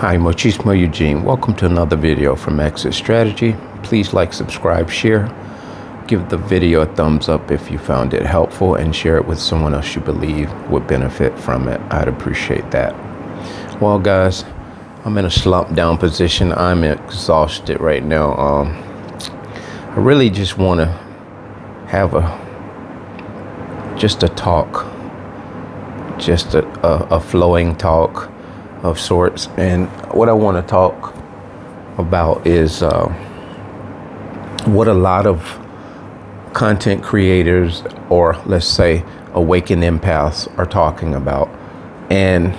Hi, Mochismo Eugene. Welcome to another video from Exit Strategy. Please like, subscribe, share. Give the video a thumbs up if you found it helpful, and share it with someone else you believe would benefit from it. I'd appreciate that. Well, guys, I'm in a slump down position. I'm exhausted right now. I really just want to have just a talk, just a flowing talk of sorts. And what I want to talk about is what a lot of content creators, or let's say awakened empaths, are talking about. And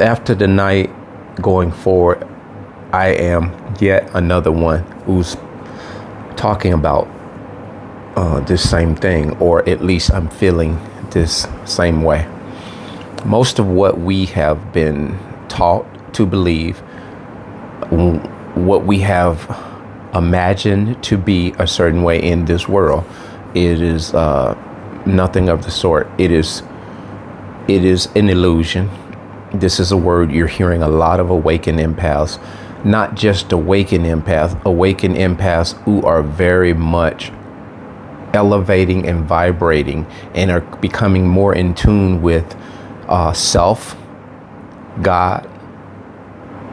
after the night going forward, I am yet another one who's talking about this same thing, or at least I'm feeling this same way. Most of what we have been taught to believe, what we have imagined to be a certain way in this world, it is nothing of the sort. It is an illusion. This is a word you're hearing a lot of awakened empaths, not just awakened empaths who are very much elevating and vibrating and are becoming more in tune with self, God,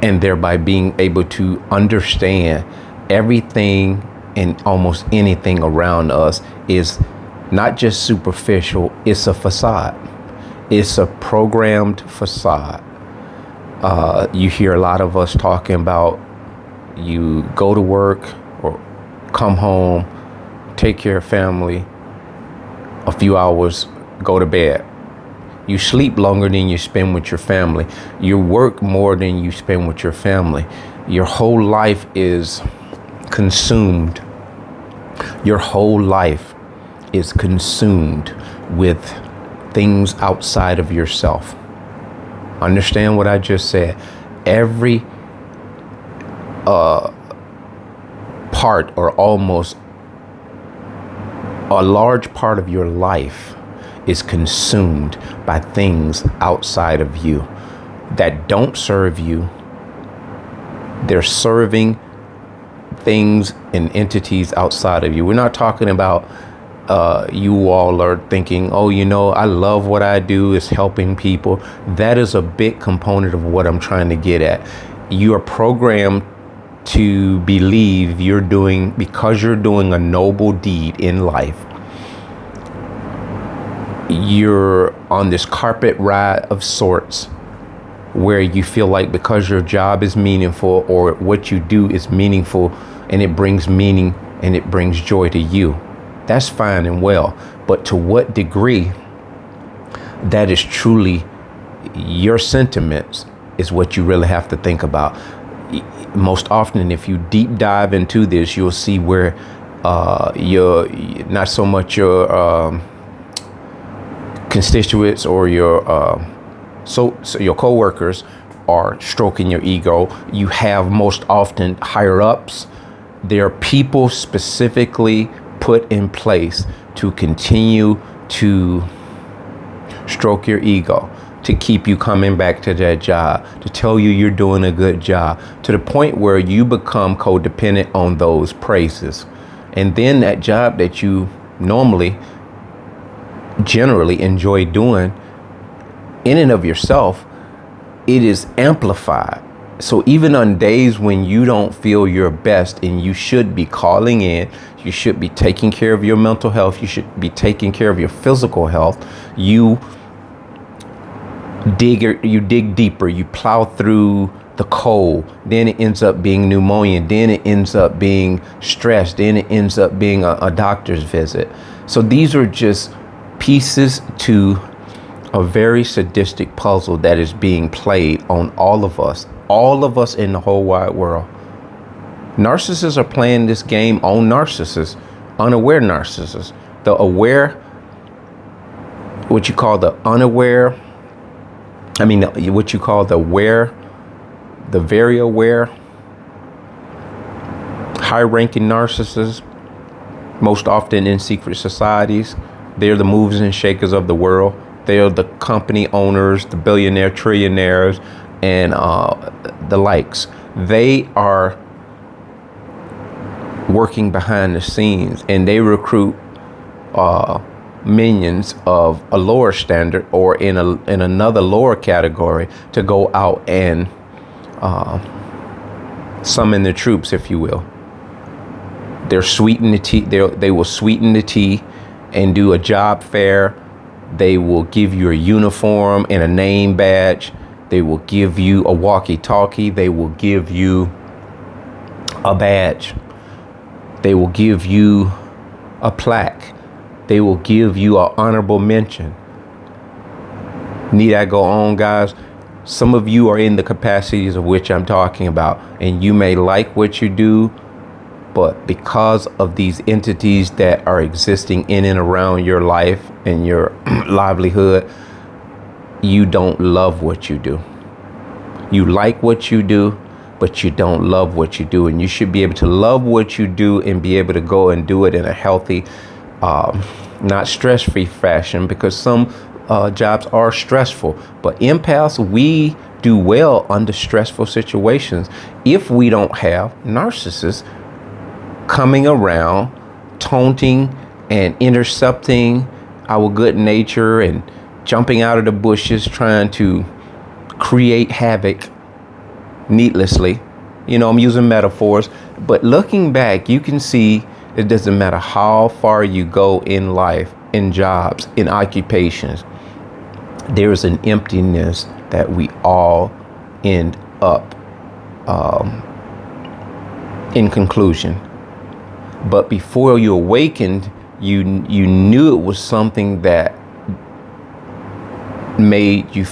and thereby being able to understand everything and almost anything around us is not just superficial, it's a facade. It's a programmed facade. You hear a lot of us talking about, you go to work or come home, take care of family, a few hours, go to bed. You sleep longer than you spend with your family. You work more than you spend with your family. Your whole life is consumed. Your whole life is consumed with things outside of yourself. Understand what I just said. Every part, or almost a large part of your life, is consumed by things outside of you that don't serve you. They're serving things and entities outside of you. We're not talking about you all are thinking, oh, I love what I do, is helping people. That is a big component of what I'm trying to get at. You are programmed to believe because you're doing a noble deed in life. You're on this carpet ride of sorts where you feel like because your job is meaningful, or what you do is meaningful, and it brings meaning and it brings joy to you. That's fine and well. But to what degree that is truly your sentiments is what you really have to think about. Most often, if you deep dive into this, you'll see where you're not so much your constituents or your your co-workers are stroking your ego. You have most often higher ups. There are people specifically put in place to continue to stroke your ego, to keep you coming back to that job, to tell you you're doing a good job, to the point where you become codependent on those praises. And then that job that you generally enjoy doing, in and of yourself, it is amplified. So even on days when you don't feel your best and you should be calling in, you should be taking care of your mental health, you should be taking care of your physical health, you dig deeper, you plow through the cold, then it ends up being pneumonia, then it ends up being stress, then it ends up being a doctor's visit. So these are just pieces to a very sadistic puzzle that is being played on all of us in the whole wide world. Narcissists are playing this game on narcissists, unaware narcissists. The aware, what you call the unaware, what you call the aware, the very aware, high-ranking narcissists, most often in secret societies. They're the movers and shakers of the world. They are the company owners, the billionaire, trillionaires, and the likes. They are working behind the scenes, and they recruit minions of a lower standard or in another lower category to go out and summon the troops, if you will. They're sweeten the tea. They will sweeten the tea and do a job fair. They will give you a uniform and a name badge. They will give you a walkie-talkie. They will give you a badge. They will give you a plaque. They will give you an honorable mention. Need I go on, guys? Some of you are in the capacities of which I'm talking about, and you may like what you do, but because of these entities that are existing in and around your life and your livelihood, you don't love what you do. You like what you do, but you don't love what you do. And you should be able to love what you do and be able to go and do it in a healthy, not stress-free fashion, because some jobs are stressful. But empaths, we do well under stressful situations if we don't have narcissists coming around, taunting and intercepting our good nature and jumping out of the bushes, trying to create havoc needlessly. You know, I'm using metaphors, but looking back, you can see it doesn't matter how far you go in life, in jobs, in occupations, there is an emptiness that we all end up in conclusion. But before you awakened, you knew it was something that made you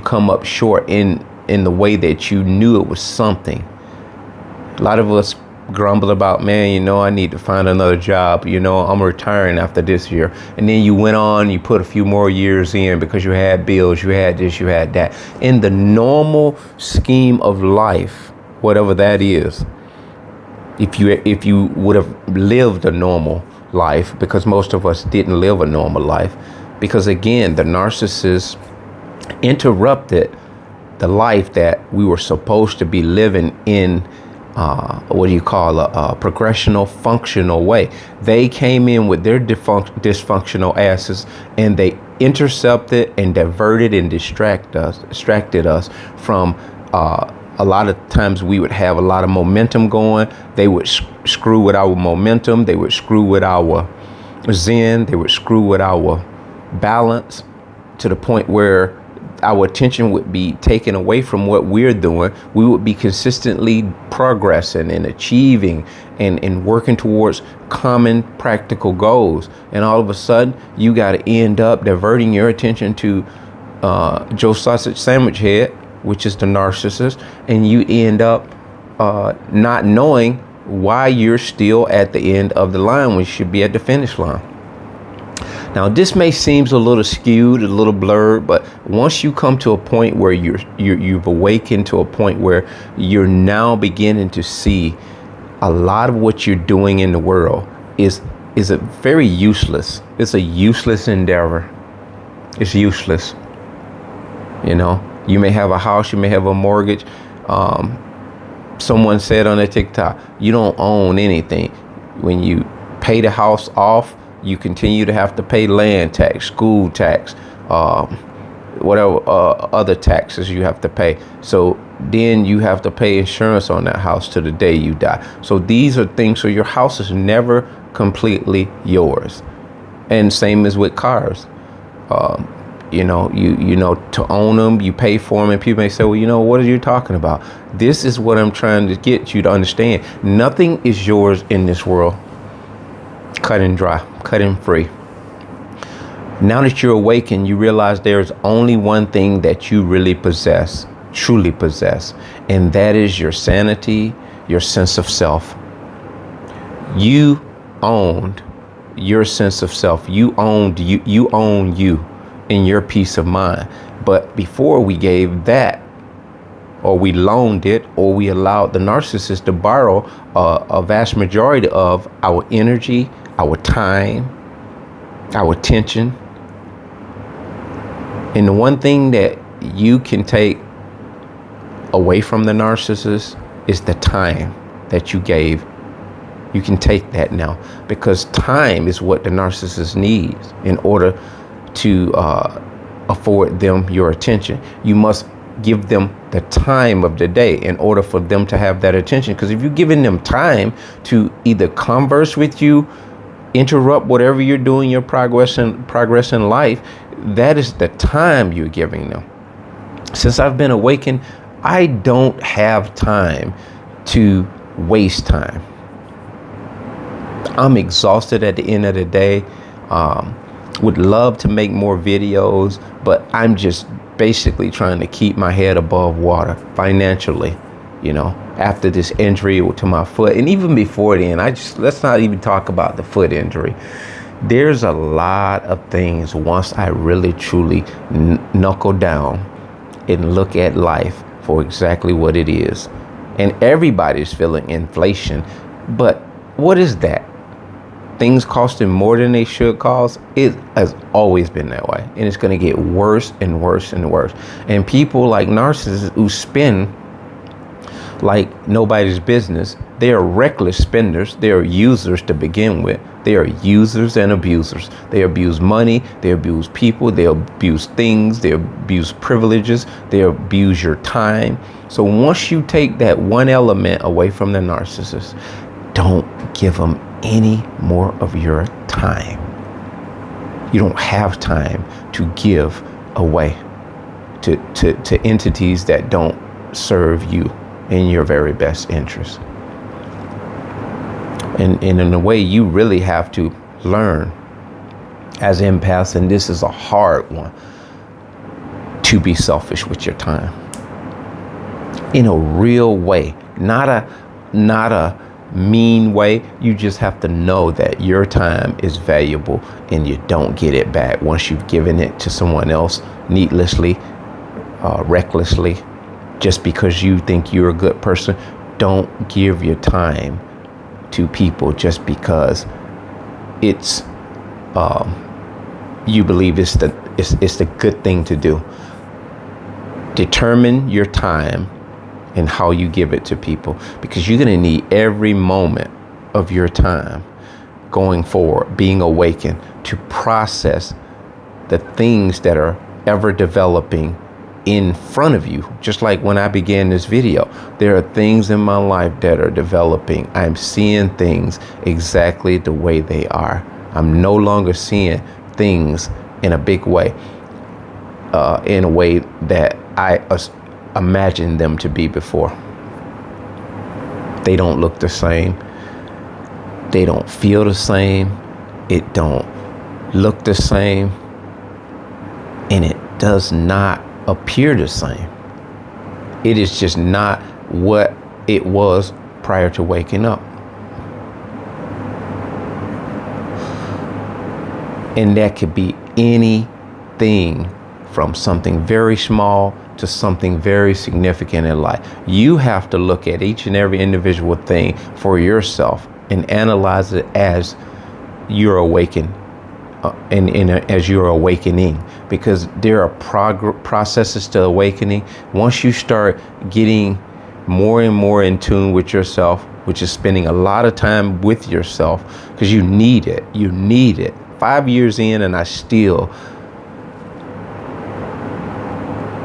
come up short in the way that you knew it was something. A lot of us grumble about, man, you know, I need to find another job. You know, I'm retiring after this year. And then you went on, you put a few more years in because you had bills, you had this, you had that. In the normal scheme of life, whatever that is, if you would have lived a normal life, because most of us didn't live a normal life, because again, the narcissist interrupted the life that we were supposed to be living in, what do you call a progressional, functional way. They came in with their dysfunctional asses, and they intercepted and diverted and distracted us from a lot of times we would have a lot of momentum going. They would screw with our momentum. They would screw with our zen. They would screw with our balance to the point where our attention would be taken away from what we're doing. We would be consistently progressing and achieving and working towards common practical goals. And all of a sudden, you got to end up diverting your attention to Joe Sausage Sandwich Head, which is the narcissist, and you end up not knowing why you're still at the end of the line when you should be at the finish line. Now, this may seem a little skewed, a little blurred, but once you come to a point where you've awakened to a point where you're now beginning to see a lot of what you're doing in the world is a very useless. It's a useless endeavor. It's useless. You know, you may have a house, you may have a mortgage. Someone said on a TikTok, you don't own anything. When you pay the house off, you continue to have to pay land tax, school tax, whatever other taxes you have to pay. So then you have to pay insurance on that house to the day you die. So these are things. So your house is never completely yours. And same as with cars. You know, to own them, you pay for them, and people may say, well, you know, what are you talking about? This is what I'm trying to get you to understand. Nothing is yours in this world. Cut and dry, cut and free. Now that you're awakened, you realize there's only one thing that you really possess, truly possess, and that is your sanity, your sense of self. You owned your sense of self. You owned you. You own you and your peace of mind. But before we gave that, or we loaned it, or we allowed the narcissist to borrow a vast majority of our energy, our time, our attention. And the one thing that you can take away from the narcissist is the time that you gave. You can take that now, because time is what the narcissist needs in order to afford them your attention. You must give them the time of the day in order for them to have that attention. Because if you're giving them time to either converse with you, interrupt whatever you're doing, your progress in life, that is the time you're giving them. Since I've been awakened, I don't have time to waste time. I'm exhausted at the end of the day. Would love to make more videos, but I'm just basically trying to keep my head above water financially, after this injury to my foot. And even before then, let's not even talk about the foot injury. There's a lot of things once I really truly knuckle down and look at life for exactly what it is. And everybody's feeling inflation, but what is that? Things costing more than they should cost. It has always been that way, and it's going to get worse and worse and worse. And people like narcissists who spend like nobody's business, they are reckless spenders. They are users to begin with. They are users and abusers. They abuse money, they abuse people, they abuse things, they abuse privileges, they abuse your time. So once you take that one element away from the narcissist, don't give them any more of your time. You don't have time to give away to entities that don't serve you in your very best interest. And in a way, you really have to learn as empaths, and this is a hard one, to be selfish with your time in a real way, not a mean way. You just have to know that your time is valuable and you don't get it back once you've given it to someone else needlessly, recklessly, just because you think you're a good person. Don't give your time to people just because it's you believe it's the good thing to do. Determine your time and how you give it to people, because you're going to need every moment of your time going forward, being awakened, to process the things that are ever developing in front of you. Just like when I began this video, there are things in my life that are developing. I'm seeing things exactly the way they are. I'm no longer seeing things in a big way, in a way that I imagined them to be before. They don't look the same. They don't feel the same. It don't look the same. And it does not appear the same. It is just not what it was prior to waking up. And that could be anything from something very small to something very significant in life. You have to look at each and every individual thing for yourself and analyze it as you're awakened, as you're awakening, because there are processes to awakening. Once you start getting more and more in tune with yourself, which is spending a lot of time with yourself, because you need it. 5 years in, and I still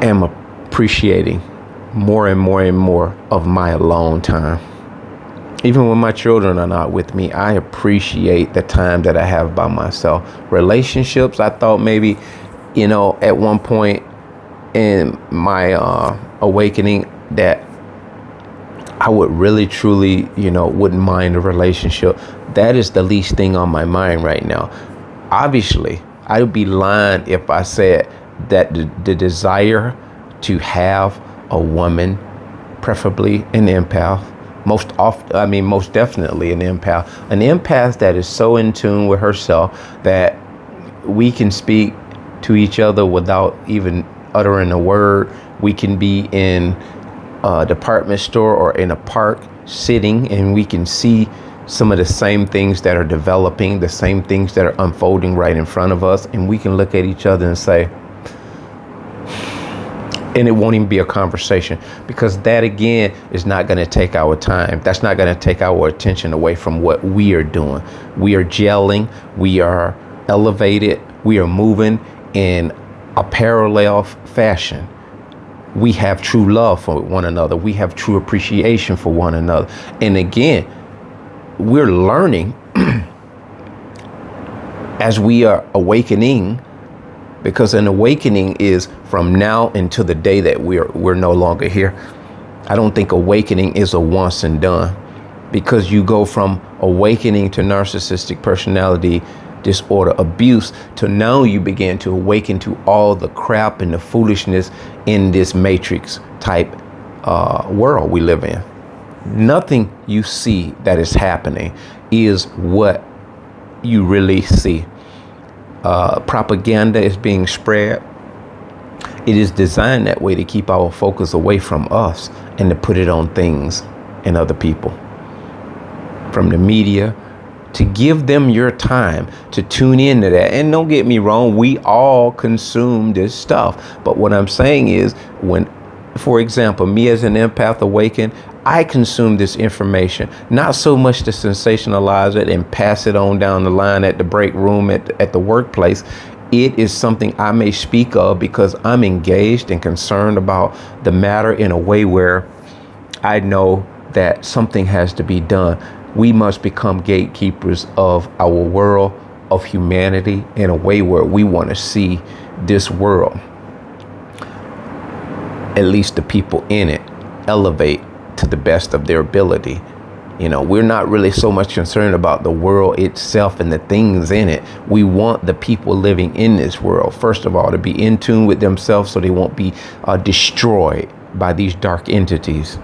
am appreciating more and more and more of my alone time. Even when my children are not with me, I appreciate the time that I have by myself. Relationships, I thought maybe, at one point in my awakening that I would really, truly, wouldn't mind a relationship. That is the least thing on my mind right now. Obviously, I would be lying if I said that the desire to have a woman, preferably an empath, most definitely an empath that is so in tune with herself that we can speak to each other without even uttering a word. We can be in a department store or in a park sitting, and we can see some of the same things that are developing, the same things that are unfolding right in front of us. And we can look at each other and say, and it won't even be a conversation, because that again is not going to take our time. That's not going to take our attention away from what we are doing. We are gelling. We are elevated. We are moving in a parallel fashion. We have true love for one another. We have true appreciation for one another. And again, we're learning as we are awakening, because an awakening is from now until the day that we're no longer here. I don't think awakening is a once and done, because you go from awakening to narcissistic personality disorder abuse to now you begin to awaken to all the crap and the foolishness in this matrix type world we live in. Nothing you see that is happening is what you really see. Propaganda is being spread. It is designed that way to keep our focus away from us and to put it on things and other people. From the media, to give them your time to tune into that. And don't get me wrong, we all consume this stuff. But what I'm saying is, when, for example, me as an empath awakened, I consume this information, not so much to sensationalize it and pass it on down the line at the break room, at the workplace. It is something I may speak of because I'm engaged and concerned about the matter in a way where I know that something has to be done. We must become gatekeepers of our world, of humanity, in a way where we want to see this world, at least the people in it, elevate to the best of their ability. You know, we're not really so much concerned about the world itself and the things in it. We want the people living in this world, first of all, to be in tune with themselves so they won't be destroyed by these dark entities.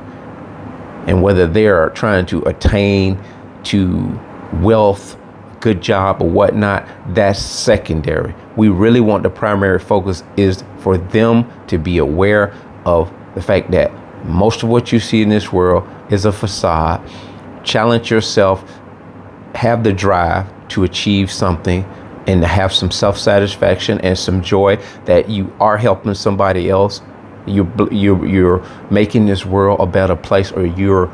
And whether they're trying to attain to wealth, good job or whatnot, that's secondary. We really want the primary focus is for them to be aware of the fact that most of what you see in this world is a facade. Challenge yourself, have the drive to achieve something and to have some self-satisfaction and some joy that you are helping somebody else. You're making this world a better place, or you're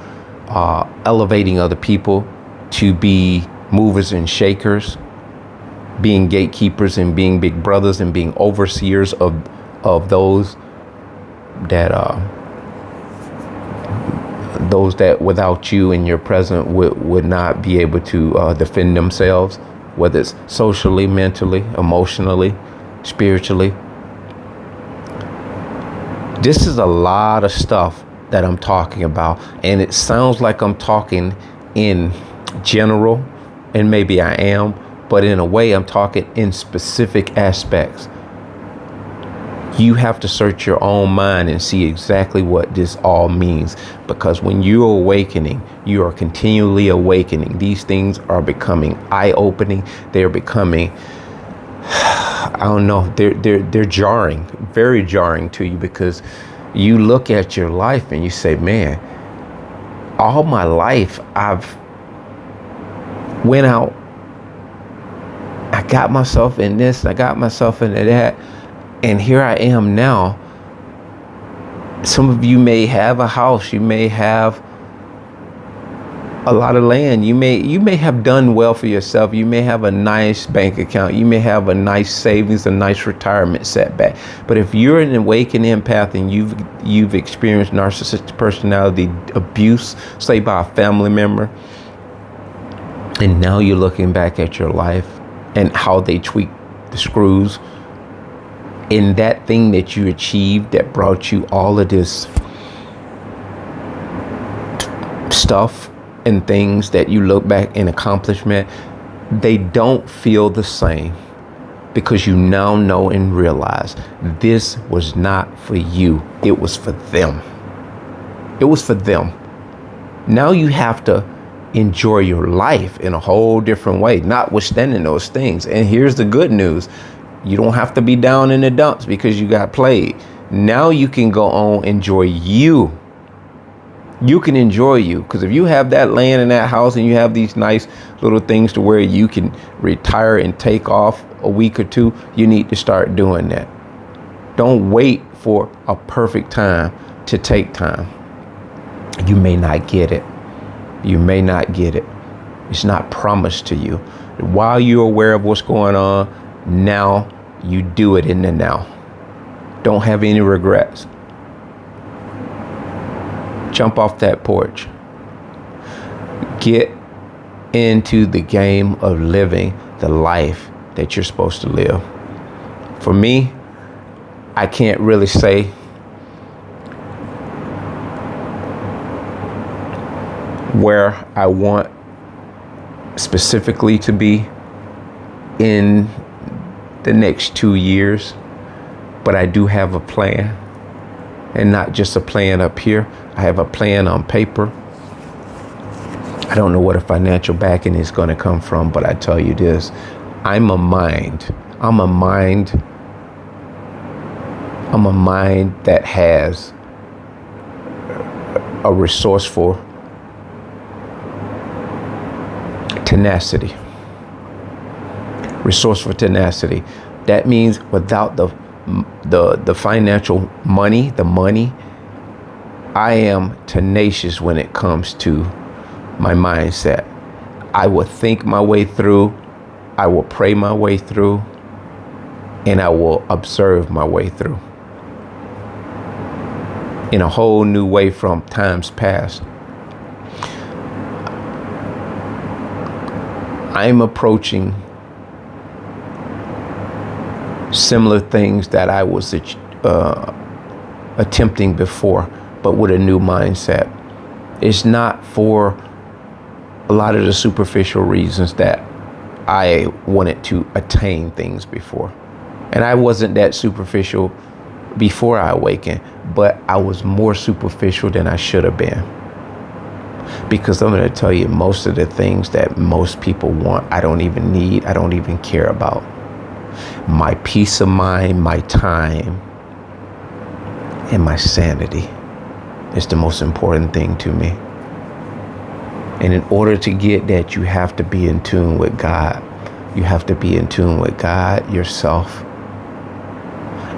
elevating other people to be movers and shakers, being gatekeepers and being big brothers and being overseers of those that without you in your presence would not be able to defend themselves, whether it's socially, mentally, emotionally, spiritually. This is a lot of stuff that I'm talking about, and it sounds like I'm talking in general, and maybe I am, but in a way I'm talking in specific aspects. You have to search your own mind and see exactly what this all means, because when you're awakening, you are continually awakening. These things are becoming eye-opening. They're becoming, I don't know, they're jarring, very jarring to you, because you look at your life and you say, man, all my life I've went out, I got myself in this, I got myself into that, and here I am now. Some of you may have a house, you may have a lot of land, you may have done well for yourself, you may have a nice bank account, you may have a nice savings, a nice retirement setback. But if you're an awakened empath and you've experienced narcissistic personality abuse, say by a family member, and now you're looking back at your life and how they tweak the screws in that thing that you achieved that brought you all of this stuff and things that you look back in accomplishment, they don't feel the same, because you now know and realize this was not for you. It was for them. It was for them. Now you have to enjoy your life in a whole different way, notwithstanding those things. And here's the good news. You don't have to be down in the dumps because you got played. Now you can go on, enjoy you. You can enjoy you, because if you have that land in that house and you have these nice little things to where you can retire and take off a week or two, you need to start doing that. Don't wait for a perfect time to take time. You may not get it. You may not get it. It's not promised to you. While you're aware of what's going on, now you do it in the now. Don't have any regrets. Jump off that porch. Get into the game of living the life that you're supposed to live. For me, I can't really say where I want specifically to be in the next 2 years, but I do have a plan, and not just a plan up here. I have a plan on paper. I don't know what a financial backing is going to come from, but I tell you this, I'm a mind that has a resourceful tenacity. Resourceful tenacity. That means without the financial money, I am tenacious when it comes to my mindset. I will think my way through. I will pray my way through. And I will observe my way through. In a whole new way from times past. I'm approaching similar things that I was attempting before, but with a new mindset. It's not for a lot of the superficial reasons that I wanted to attain things before. And I wasn't that superficial before I awakened, but I was more superficial than I should have been. Because I'm going to tell you, most of the things that most people want, I don't even need, I don't even care about. My peace of mind, my time, and my sanity is the most important thing to me. And in order to get that, you have to be in tune with God. You have to be in tune with God, yourself.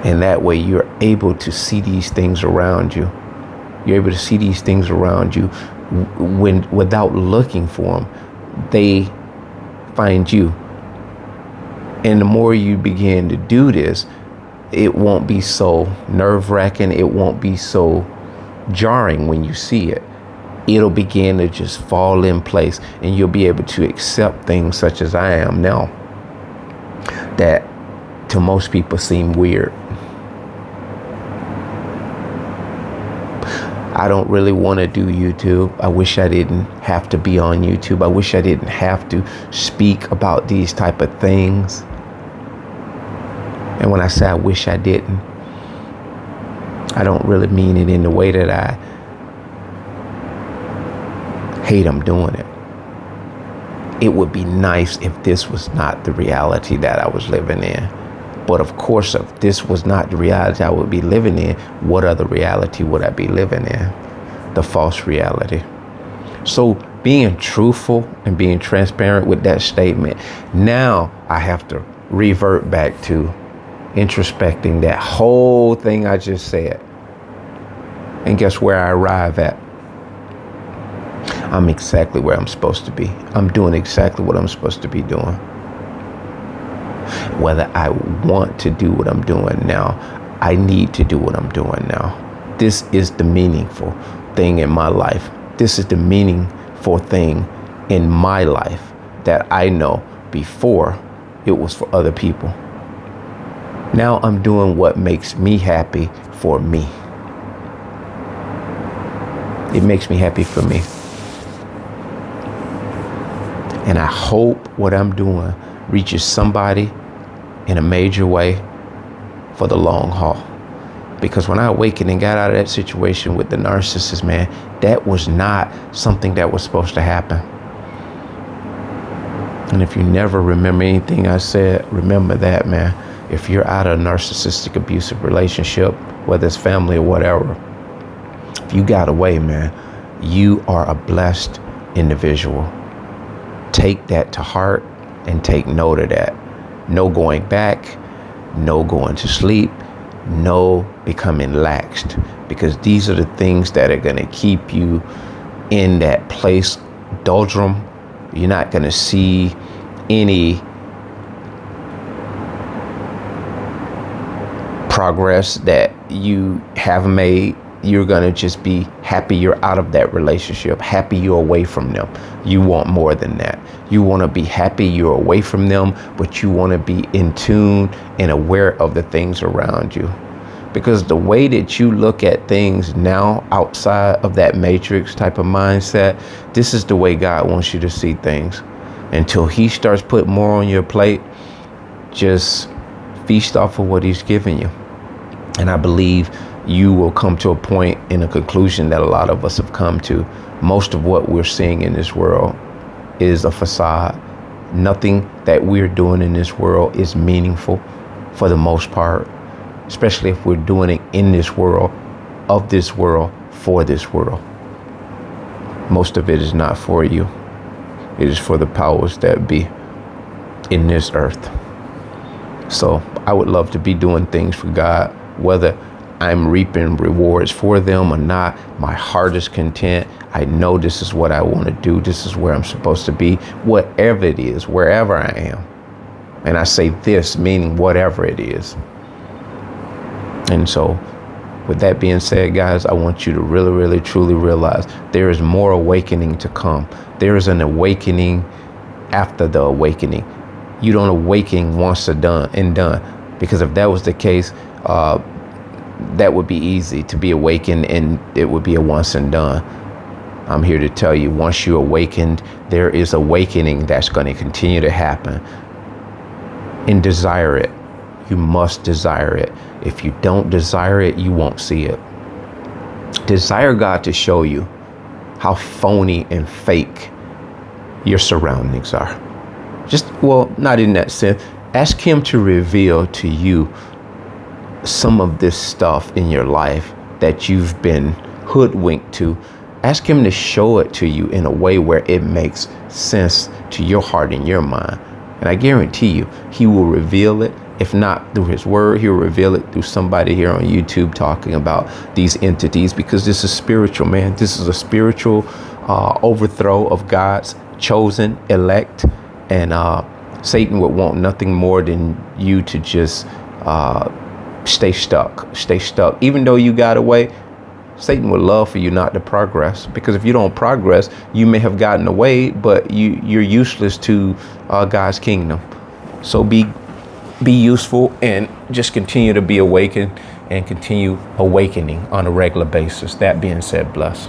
And that way you're able to see these things around you. You're able to see these things around you when, without looking for them, they find you. And the more you begin to do this, it won't be so nerve-wracking. It won't be so jarring when you see it. It'll begin to just fall in place, and you'll be able to accept things such as I am now that to most people seem weird. I don't really want to do YouTube. I wish I didn't have to be on YouTube. I wish I didn't have to speak about these type of things. And when I say I wish I didn't, I don't really mean it in the way that I hate I'm doing it. It would be nice if this was not the reality that I was living in. But of course, if this was not the reality I would be living in, what other reality would I be living in? The false reality. So being truthful and being transparent with that statement, now I have to revert back to introspecting that whole thing I just said. And guess where I arrive at? I'm exactly where I'm supposed to be. I'm doing exactly what I'm supposed to be doing. Whether I want to do what I'm doing now, I need to do what I'm doing now. This is the meaningful thing in my life. This is the meaningful thing in my life that I know before it was for other people. Now I'm doing what makes me happy for me. It makes me happy for me. And I hope what I'm doing reaches somebody in a major way for the long haul. Because when I awakened and got out of that situation with the narcissist, man, that was not something that was supposed to happen. And if you never remember anything I said, remember that, man. If you're out of a narcissistic, abusive relationship, whether it's family or whatever, if you got away, man, You are a blessed individual. Take that to heart and take note of that. No going back, no going to sleep, no becoming laxed, because these are the things that are going to keep you in that place, doldrum. You're not going to see any progress that you have made. You're going to just be happy you're out of that relationship, happy you're away from them. You want more than that. You want to be happy you're away from them, but you want to be in tune and aware of the things around you. Because the way that you look at things now outside of that matrix type of mindset, this is the way God wants you to see things. Until he starts putting more on your plate, just feast off of what he's giving you. And I believe you will come to a point in a conclusion that a lot of us have come to. Most of what we're seeing in this world is a facade. Nothing that we're doing in this world is meaningful for the most part, especially if we're doing it in this world, of this world, for this world. Most of it is not for you. It is for the powers that be in this earth. So I would love to be doing things for God, whether I'm reaping rewards for them or not. My heart is content. I know this is what I want to do. This is where I'm supposed to be, whatever it is, wherever I am. And I say this, meaning whatever it is. And so with that being said, guys, I want you to really, really, truly realize there is more awakening to come. There is an awakening after the awakening. You don't awaken once and done. Because if that was the case, that would be easy to be awakened and it would be a once and done. I'm here to tell you, once you're awakened, there is awakening that's going to continue to happen. And desire it. You must desire it. If you don't desire it, you won't see it. Desire God to show you how phony and fake your surroundings are. Not in that sense. Ask him to reveal to you some of this stuff in your life that you've been hoodwinked to. Ask him to show it to you in a way where it makes sense to your heart and your mind. And I guarantee you, he will reveal it. If not through his word, he'll reveal it through somebody here on YouTube talking about these entities, because this is spiritual, man. This is a spiritual overthrow of God's chosen elect. And Satan would want nothing more than you to just stay stuck. Even though you got away, Satan would love for you not to progress, because if you don't progress, you may have gotten away, but you're useless to God's kingdom. So be useful and just continue to be awakened and continue awakening on a regular basis. That being said, bless.